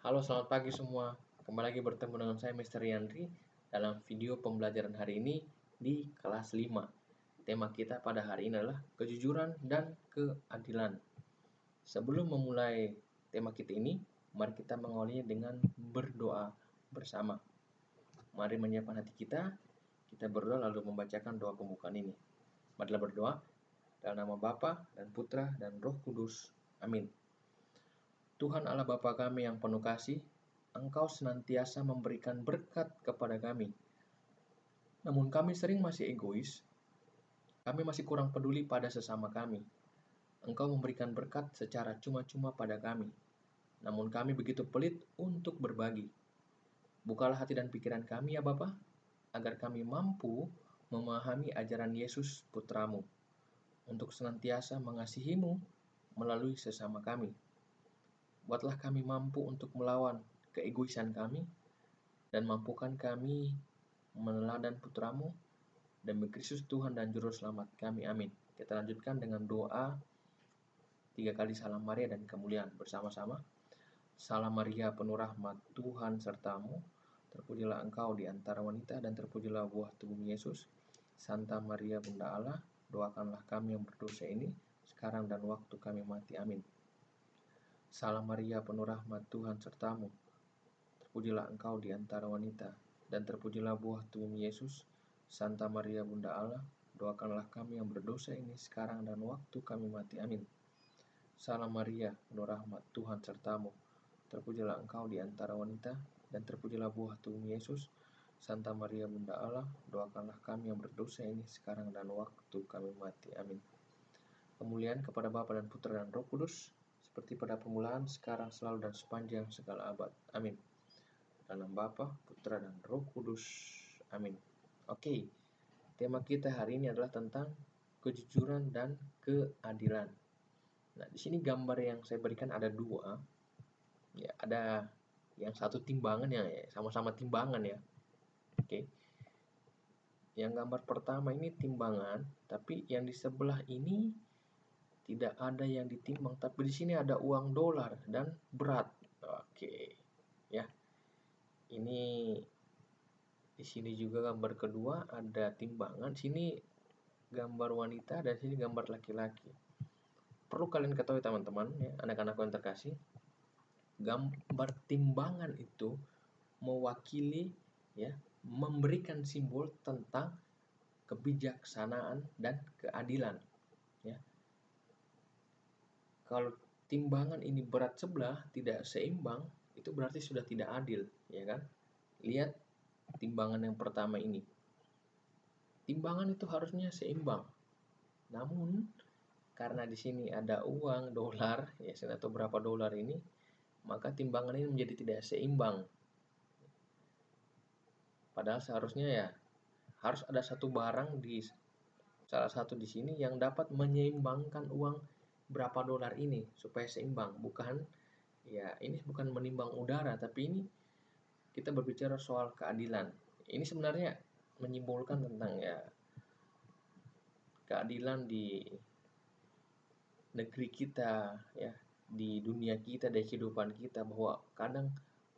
Halo, selamat pagi semua. Kembali lagi bertemu dengan saya, Mr. Yandri, dalam video pembelajaran hari ini di kelas 5. Tema kita pada hari ini adalah kejujuran dan keadilan. Sebelum memulai tema kita ini, mari kita mengawalinya dengan berdoa bersama. Mari menyiapkan hati kita berdoa lalu membacakan doa pembukaan ini. Marilah berdoa dalam nama Bapa dan Putra dan Roh Kudus. Amin. Tuhan Allah Bapa kami yang penuh kasih, Engkau senantiasa memberikan berkat kepada kami. Namun kami sering masih egois, kami masih kurang peduli pada sesama kami. Engkau memberikan berkat secara cuma-cuma pada kami. Namun kami begitu pelit untuk berbagi. Bukalah hati dan pikiran kami ya Bapa, agar kami mampu memahami ajaran Yesus Putramu, untuk senantiasa mengasihimu melalui sesama kami. Buatlah kami mampu untuk melawan keegoisan kami, dan mampukan kami meneladan Putramu, demi Kristus Tuhan dan Juru Selamat kami. Amin. Kita lanjutkan dengan doa 3 kali salam Maria dan kemuliaan bersama-sama. Salam Maria, penuh rahmat, Tuhan sertamu. Terpujilah engkau di antara wanita, dan terpujilah buah tubuhmu Yesus. Santa Maria, Bunda Allah, doakanlah kami yang berdosa ini, sekarang dan waktu kami mati. Amin. Salam Maria, penuh rahmat, Tuhan sertamu. Terpujilah engkau di antara wanita, dan terpujilah buah tubuhmu Yesus. Santa Maria, Bunda Allah, doakanlah kami yang berdosa ini, sekarang dan waktu kami mati. Amin. Salam Maria, penuh rahmat, Tuhan sertamu. Terpujilah engkau di antara wanita, dan terpujilah buah tubuhmu Yesus. Santa Maria, Bunda Allah, doakanlah kami yang berdosa ini, sekarang dan waktu kami mati. Amin. Kemuliaan kepada Bapa dan Putra dan Roh Kudus, seperti pada permulaan, sekarang, selalu, dan sepanjang segala abad. Amin. Dalam Bapa, Putra, dan Roh Kudus. Amin. Oke, tema kita hari ini adalah tentang kejujuran dan keadilan. Nah, di sini gambar yang saya berikan ada dua. Ya, ada yang satu timbangan ya, sama-sama timbangan ya. Oke. Yang gambar pertama ini timbangan, tapi yang di sebelah ini tidak ada yang ditimbang, tapi di sini ada uang dolar dan berat. Oke. Ya. Ini di sini juga gambar kedua ada timbangan. Sini gambar wanita dan sini gambar laki-laki. Perlu kalian ketahui teman-teman, ya, anak-anakku yang terkasih, gambar timbangan itu mewakili, ya, memberikan simbol tentang kebijaksanaan dan keadilan. Ya. Kalau timbangan ini berat sebelah, tidak seimbang, itu berarti sudah tidak adil, ya kan? Lihat timbangan yang pertama ini. Timbangan itu harusnya seimbang. Namun karena di sini ada uang dolar, ya saya tahu berapa dolar ini, maka timbangan ini menjadi tidak seimbang. Padahal seharusnya ya harus ada satu barang di salah satu di sini yang dapat menyeimbangkan uang berapa dolar ini supaya seimbang. Bukan ya, ini bukan menimbang udara, tapi ini kita berbicara soal keadilan. Ini sebenarnya menyimbolkan tentang ya keadilan di negeri kita, ya, di dunia kita, di kehidupan kita, bahwa kadang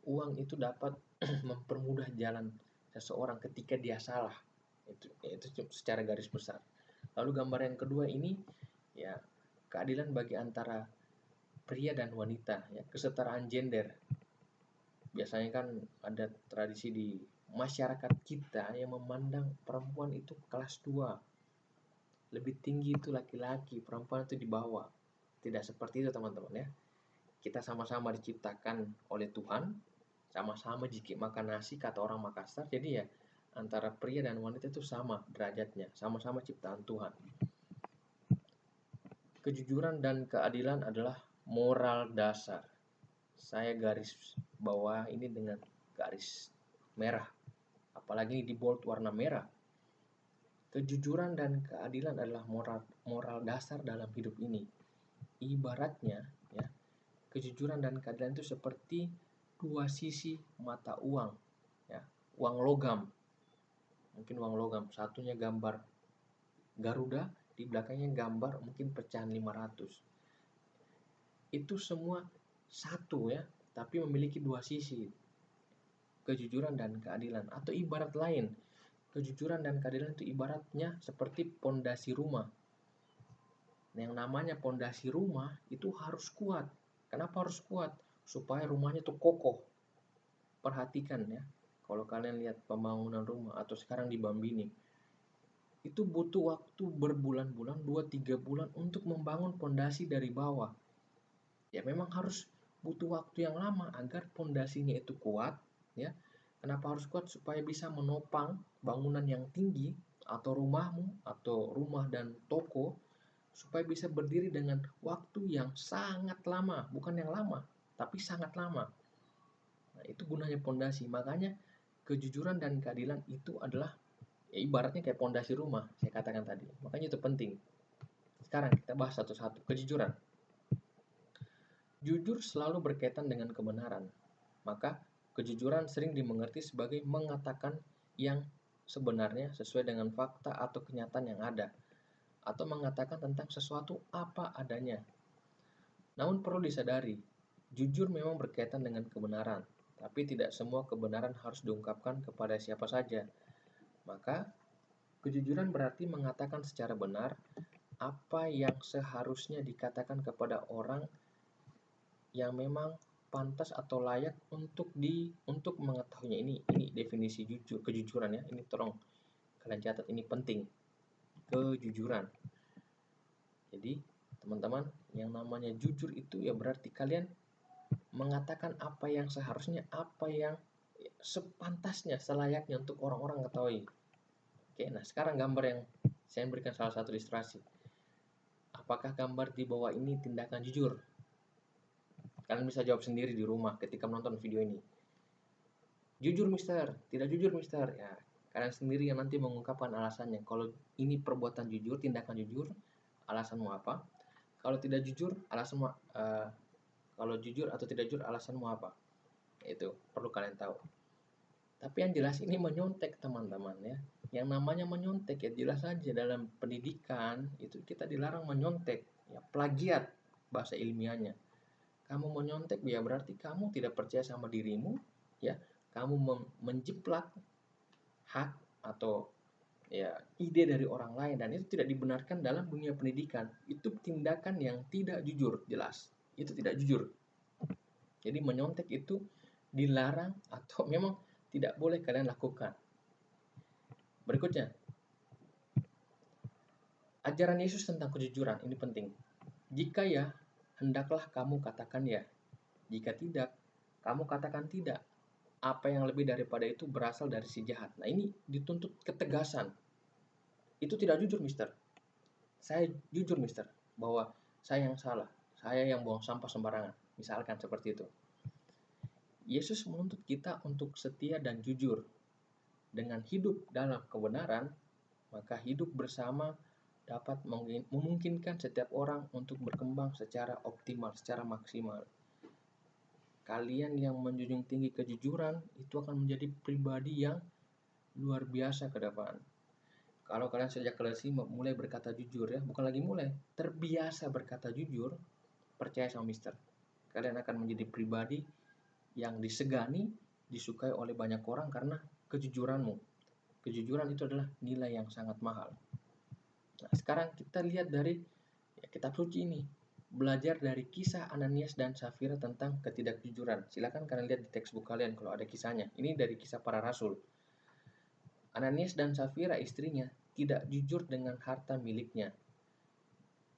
uang itu dapat mempermudah jalan seseorang ketika dia salah. Itu secara garis besar. Lalu gambar yang kedua ini ya keadilan bagi antara pria dan wanita, ya, kesetaraan gender. Biasanya kan ada tradisi di masyarakat kita yang memandang perempuan itu kelas 2. Lebih tinggi itu laki-laki, perempuan itu di bawah. Tidak seperti itu teman-teman ya. Kita sama-sama diciptakan oleh Tuhan, sama-sama jiki makan nasi kata orang Makassar. Jadi ya antara pria dan wanita itu sama derajatnya, sama-sama ciptaan Tuhan. Kejujuran dan keadilan adalah moral dasar. Saya garis bawah ini dengan garis merah. Apalagi di bold warna merah. Kejujuran dan keadilan adalah moral dasar dalam hidup ini. Ibaratnya ya, kejujuran dan keadilan itu seperti dua sisi mata uang, ya, uang logam. Mungkin uang logam, satunya gambar Garuda, di belakangnya gambar mungkin pecahan 500. Itu semua satu ya, tapi memiliki dua sisi, kejujuran dan keadilan. Atau ibarat lain, kejujuran dan keadilan itu ibaratnya seperti pondasi rumah. Nah, yang namanya pondasi rumah itu harus kuat. Kenapa harus kuat? Supaya rumahnya itu kokoh. Perhatikan ya, kalau kalian lihat pembangunan rumah atau sekarang di Bambini, itu butuh waktu berbulan-bulan, 2-3 bulan untuk membangun pondasi dari bawah. Ya memang harus butuh waktu yang lama agar pondasinya itu kuat, ya. Kenapa harus kuat? Supaya bisa menopang bangunan yang tinggi atau rumahmu atau rumah dan toko, supaya bisa berdiri dengan waktu yang sangat lama, bukan yang lama, tapi sangat lama. Nah, itu gunanya pondasi. Makanya kejujuran dan keadilan itu adalah ya, ibaratnya kayak pondasi rumah, saya katakan tadi. Makanya itu penting. Sekarang kita bahas satu-satu. Kejujuran. Jujur selalu berkaitan dengan kebenaran. Maka kejujuran sering dimengerti sebagai mengatakan yang sebenarnya sesuai dengan fakta atau kenyataan yang ada, atau mengatakan tentang sesuatu apa adanya. Namun perlu disadari, jujur memang berkaitan dengan kebenaran, tapi tidak semua kebenaran harus diungkapkan kepada siapa saja. Maka, kejujuran berarti mengatakan secara benar apa yang seharusnya dikatakan kepada orang yang memang pantas atau layak untuk mengetahuinya. Ini definisi kejujuran ya. Ini tolong kalian catat, ini penting. Kejujuran. Jadi, teman-teman, yang namanya jujur itu ya berarti kalian mengatakan apa yang seharusnya, apa yang sepantasnya, selayaknya untuk orang-orang ketahui. Oke, nah sekarang gambar yang saya berikan salah satu ilustrasi. Apakah gambar di bawah ini tindakan jujur? Kalian bisa jawab sendiri di rumah ketika menonton video ini. Jujur mister, tidak jujur mister. Ya, kalian sendiri yang nanti mengungkapkan alasannya. Kalau ini perbuatan jujur, tindakan jujur, alasanmu apa? Kalau tidak jujur, alasanmu kalau jujur atau tidak jujur, alasanmu apa? Itu perlu kalian tahu. Tapi yang jelas ini menyontek teman-teman ya. Yang namanya menyontek ya jelas saja dalam pendidikan itu kita dilarang menyontek. Ya, plagiat bahasa ilmiahnya. Kamu menyontek ya berarti kamu tidak percaya sama dirimu, ya. Kamu menjiplak hak atau ya ide dari orang lain dan itu tidak dibenarkan dalam dunia pendidikan. Itu tindakan yang tidak jujur, jelas. Itu tidak jujur. Jadi menyontek itu dilarang atau memang tidak boleh kalian lakukan. Berikutnya, ajaran Yesus tentang kejujuran ini penting. Jika ya, hendaklah kamu katakan ya. Jika tidak, kamu katakan tidak. Apa yang lebih daripada itu berasal dari si jahat. Nah, ini dituntut ketegasan. Itu tidak jujur, mister. Saya jujur, mister, bahwa saya yang salah. Saya yang buang sampah sembarangan. Misalkan seperti itu. Yesus menuntut kita untuk setia dan jujur. Dengan hidup dalam kebenaran, maka hidup bersama dapat memungkinkan setiap orang untuk berkembang secara optimal, secara maksimal. Kalian yang menjunjung tinggi kejujuran itu akan menjadi pribadi yang luar biasa ke depan. Kalau kalian sejak kelas 5 mulai berkata jujur ya, bukan lagi mulai, terbiasa berkata jujur, percaya sama mister. Kalian akan menjadi pribadi yang disegani, disukai oleh banyak orang karena kejujuranmu. Kejujuran itu adalah nilai yang sangat mahal. Nah, sekarang kita lihat dari kitab suci ini. Belajar dari kisah Ananias dan Safira tentang ketidakjujuran. Silakan kalian lihat di textbook kalian kalau ada kisahnya. Ini dari kisah para rasul. Ananias dan Safira istrinya tidak jujur dengan harta miliknya.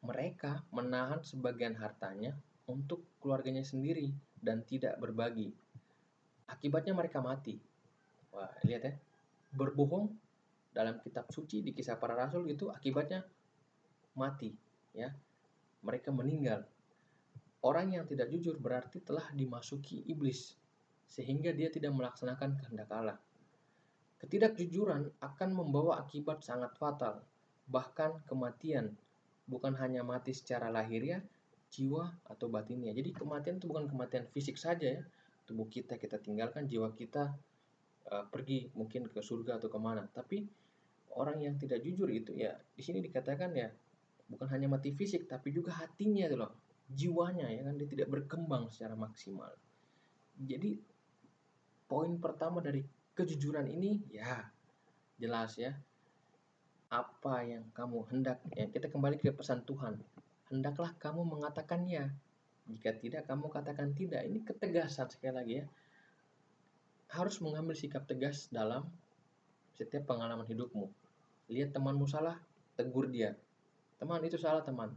Mereka menahan sebagian hartanya untuk keluarganya sendiri dan tidak berbagi. Akibatnya mereka mati. Wah, lihat ya. Berbohong dalam kitab suci di kisah para rasul itu akibatnya mati, ya. Mereka meninggal. Orang yang tidak jujur berarti telah dimasuki iblis sehingga dia tidak melaksanakan kehendak Allah. Ketidakjujuran akan membawa akibat sangat fatal, bahkan kematian. Bukan hanya mati secara lahiriah, jiwa atau batinnya. Jadi kematian itu bukan kematian fisik saja ya. Tubuh kita tinggalkan, jiwa kita pergi mungkin ke surga atau kemana. Tapi orang yang tidak jujur itu ya di sini dikatakan ya bukan hanya mati fisik tapi juga hatinya itu loh, jiwanya ya kan, dia tidak berkembang secara maksimal. Jadi poin pertama dari kejujuran ini ya jelas ya, apa yang kamu hendak ya, kita kembali ke pesan Tuhan. Hendaklah kamu mengatakan ya. Jika tidak, kamu katakan tidak. Ini ketegasan sekali lagi ya. Harus mengambil sikap tegas dalam setiap pengalaman hidupmu. Lihat temanmu salah, tegur dia. Teman, itu salah teman.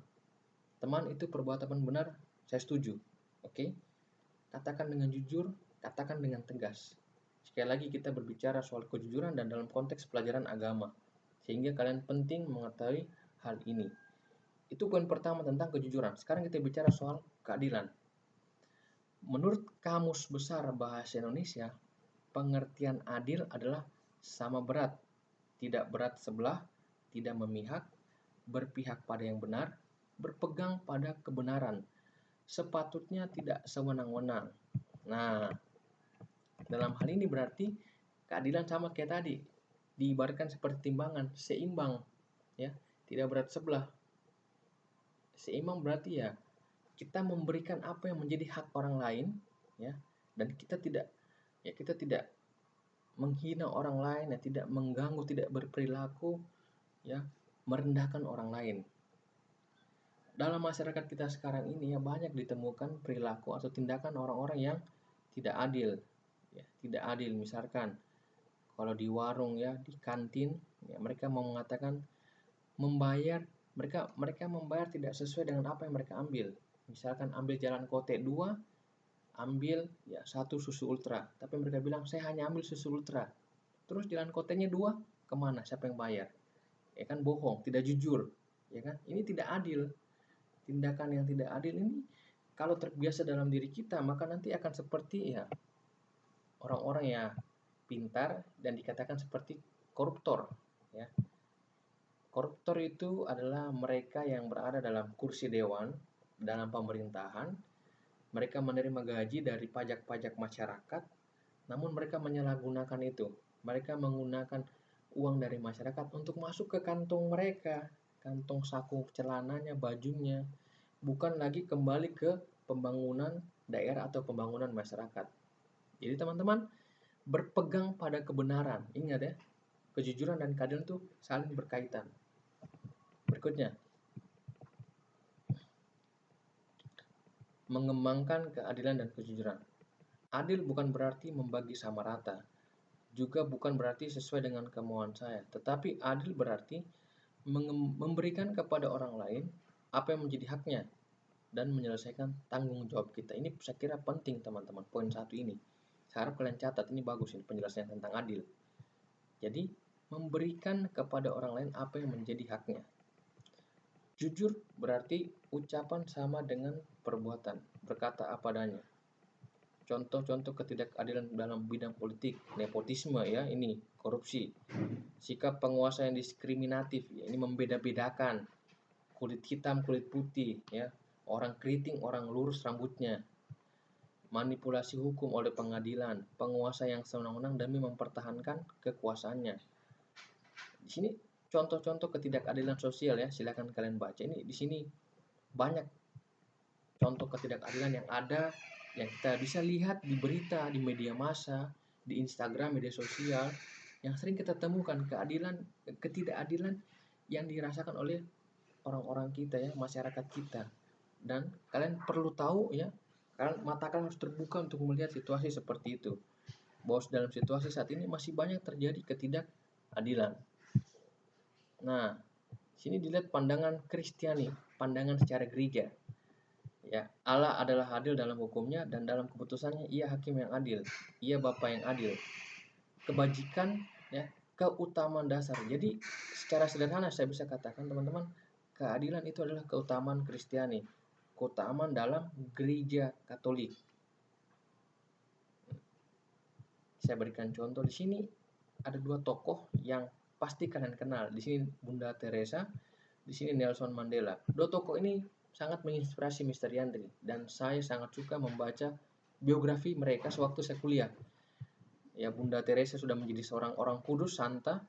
Teman, itu perbuatan benar, saya setuju. Oke? Katakan dengan jujur, katakan dengan tegas. Sekali lagi kita berbicara soal kejujuran dan dalam konteks pelajaran agama. Sehingga kalian penting mengetahui hal ini. Itu poin pertama tentang kejujuran. Sekarang kita bicara soal keadilan. Menurut Kamus Besar Bahasa Indonesia, pengertian adil adalah sama berat, tidak berat sebelah, tidak memihak, berpihak pada yang benar, berpegang pada kebenaran, sepatutnya tidak sewenang-wenang. Nah, dalam hal ini berarti keadilan sama kayak tadi, diibaratkan seperti timbangan, seimbang, ya, tidak berat sebelah. Seimbang berarti ya kita memberikan apa yang menjadi hak orang lain, ya, dan kita tidak menghina orang lain, ya, tidak mengganggu, tidak berperilaku, ya, merendahkan orang lain. Dalam masyarakat kita sekarang ini ya banyak ditemukan perilaku atau tindakan orang-orang yang tidak adil, ya, tidak adil. Misalkan kalau di warung ya, di kantin, ya, mereka mau mengatakan membayar, mereka membayar tidak sesuai dengan apa yang mereka ambil. Misalkan ambil jalan kote 2, ambil ya 1 susu ultra, tapi mereka bilang saya hanya ambil susu ultra. Terus jalan kotenya 2, kemana? Siapa yang bayar? Ya kan, bohong, tidak jujur, ya kan? Ini tidak adil. Tindakan yang tidak adil ini kalau terbiasa dalam diri kita, maka nanti akan seperti ya orang-orang yang pintar dan dikatakan seperti koruptor, ya. Koruptor itu adalah mereka yang berada dalam kursi dewan, dalam pemerintahan. Mereka menerima gaji dari pajak-pajak masyarakat, namun mereka menyalahgunakan itu. Mereka menggunakan uang dari masyarakat untuk masuk ke kantong mereka, kantong saku celananya, bajunya, bukan lagi kembali ke pembangunan daerah atau pembangunan masyarakat. Jadi teman-teman, berpegang pada kebenaran. Ingat ya, kejujuran dan keadilan itu saling berkaitan. Berikutnya, mengembangkan keadilan dan kejujuran. Adil bukan berarti membagi sama rata, juga bukan berarti sesuai dengan kemauan saya, tetapi adil berarti memberikan kepada orang lain apa yang menjadi haknya dan menyelesaikan tanggung jawab kita. Ini saya kira penting teman-teman, poin 1 ini. Saya harap kalian catat, ini bagus ini penjelasannya tentang adil. Jadi, memberikan kepada orang lain apa yang menjadi haknya. Jujur berarti ucapan sama dengan perbuatan, berkata apa adanya. Contoh-contoh ketidakadilan dalam bidang politik, nepotisme ya, ini korupsi. Sikap penguasa yang diskriminatif, ya, ini membeda-bedakan kulit hitam, kulit putih, ya. Orang keriting, orang lurus rambutnya. Manipulasi hukum oleh pengadilan, penguasa yang sewenang-wenang demi mempertahankan kekuasaannya. Di sini contoh-contoh ketidakadilan sosial ya, silakan kalian baca. Ini di sini banyak contoh ketidakadilan yang ada, yang kita bisa lihat di berita, di media massa, di Instagram, media sosial, yang sering kita temukan ketidakadilan yang dirasakan oleh orang-orang kita ya, masyarakat kita. Dan kalian perlu tahu ya, mata kalian harus terbuka untuk melihat situasi seperti itu. Bahwa dalam situasi saat ini masih banyak terjadi ketidakadilan. Nah, sini dilihat pandangan Kristiani, pandangan secara gereja. Ya, Allah adalah adil dalam hukumnya dan dalam keputusannya ia hakim yang adil, ia Bapa yang adil. Kebajikan ya, keutamaan dasar. Jadi secara sederhana saya bisa katakan teman-teman, keadilan itu adalah keutamaan Kristiani, keutamaan dalam gereja Katolik. Saya berikan contoh di sini, ada 2 tokoh yang pasti kalian kenal. Di sini Bunda Teresa, di sini Nelson Mandela. 2 tokoh ini sangat menginspirasi Mr. Yandri dan saya sangat suka membaca biografi mereka sewaktu saya kuliah. Ya, Bunda Teresa sudah menjadi seorang orang kudus santa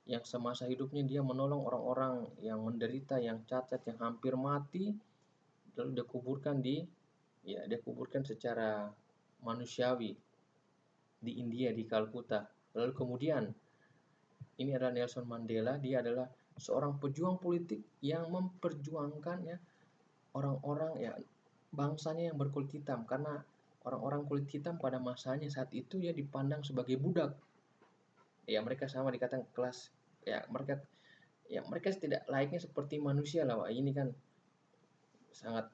yang semasa hidupnya dia menolong orang-orang yang menderita, yang cacat, yang hampir mati, lalu dia kuburkan secara manusiawi di India, di Kalkuta. Lalu kemudian ini adalah Nelson Mandela. Dia adalah seorang pejuang politik yang memperjuangkan ya orang-orang ya bangsanya yang berkulit hitam, karena orang-orang kulit hitam pada masanya saat itu ya dipandang sebagai budak. Ya mereka sama dikatakan kelas, ya mereka tidak layaknya seperti manusia lah. Wah, ini kan sangat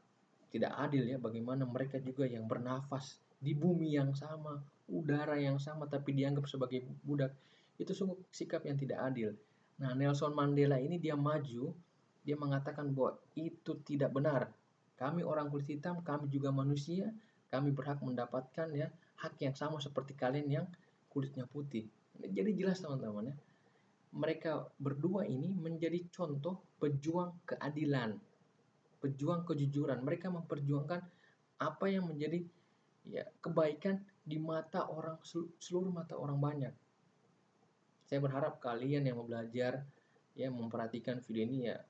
tidak adil ya, bagaimana mereka juga yang bernafas di bumi yang sama, udara yang sama, tapi dianggap sebagai budak. Itu sungguh sikap yang tidak adil. Nah, Nelson Mandela ini dia maju, dia mengatakan bahwa itu tidak benar. Kami orang kulit hitam, kami juga manusia, kami berhak mendapatkan ya hak yang sama seperti kalian yang kulitnya putih. Jadi jelas teman-teman ya, mereka berdua ini menjadi contoh pejuang keadilan, pejuang kejujuran. Mereka memperjuangkan apa yang menjadi ya kebaikan di mata orang, seluruh mata orang banyak. Saya berharap kalian yang mau belajar ya memperhatikan video ini ya,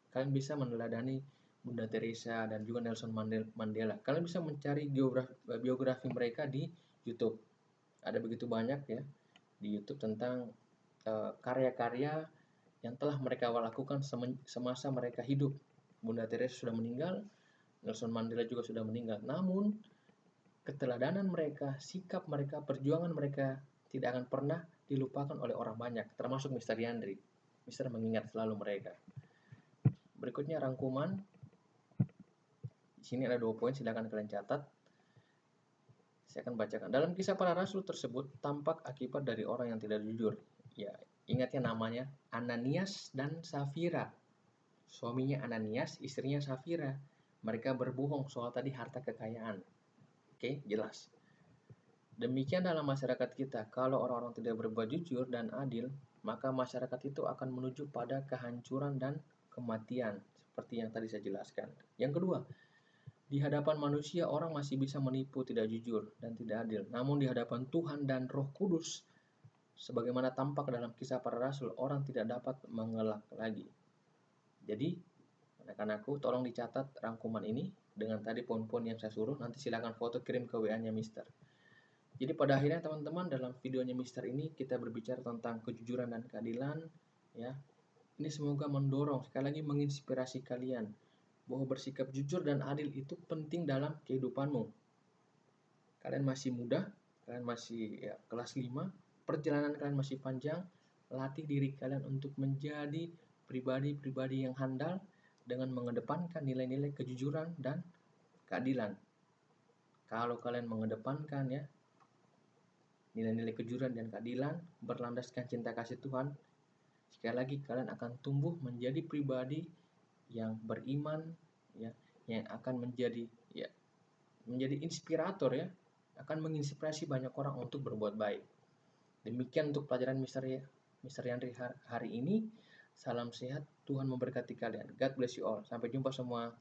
kalian bisa meneladani Bunda Teresa dan juga Nelson Mandela. Kalian bisa mencari biografi mereka di YouTube. Ada begitu banyak ya di YouTube tentang karya-karya yang telah mereka lakukan semasa mereka hidup. Bunda Teresa sudah meninggal, Nelson Mandela juga sudah meninggal. Namun keteladanan mereka, sikap mereka, perjuangan mereka tidak akan pernah dilupakan oleh orang banyak, termasuk Mr. Yandri. Mr. mengingat selalu mereka. Berikutnya rangkuman. Di sini ada 2 poin, silakan kalian catat. Saya akan bacakan. Dalam kisah para rasul tersebut tampak akibat dari orang yang tidak jujur. Ya, ingat ya namanya Ananias dan Safira. Suaminya Ananias, istrinya Safira. Mereka berbohong soal tadi harta kekayaan. Oke, jelas. Demikian dalam masyarakat kita, kalau orang-orang tidak berbuat jujur dan adil, maka masyarakat itu akan menuju pada kehancuran dan kematian, seperti yang tadi saya jelaskan. Yang kedua, di hadapan manusia orang masih bisa menipu, tidak jujur, dan tidak adil. Namun di hadapan Tuhan dan Roh Kudus, sebagaimana tampak dalam kisah para rasul, orang tidak dapat mengelak lagi. Jadi, anak-anakku, tolong dicatat rangkuman ini dengan tadi poin-poin yang saya suruh. Nanti silakan foto kirim ke WA-nya Mister. Jadi pada akhirnya teman-teman, dalam videonya Mister ini kita berbicara tentang kejujuran dan keadilan ya. Ini semoga mendorong, sekali lagi menginspirasi kalian bahwa bersikap jujur dan adil itu penting dalam kehidupanmu. Kalian masih muda, kalian masih ya, kelas 5, perjalanan kalian masih panjang. Latih diri kalian untuk menjadi pribadi-pribadi yang handal dengan mengedepankan nilai-nilai kejujuran dan keadilan. Kalau kalian mengedepankan ya nilai-nilai kejujuran dan keadilan berlandaskan cinta kasih Tuhan, sekali lagi kalian akan tumbuh menjadi pribadi yang beriman ya, yang akan menjadi inspirator ya, akan menginspirasi banyak orang untuk berbuat baik. Demikian untuk pelajaran Mister Yandri hari ini. Salam sehat, Tuhan memberkati kalian. God bless you all. Sampai jumpa semua.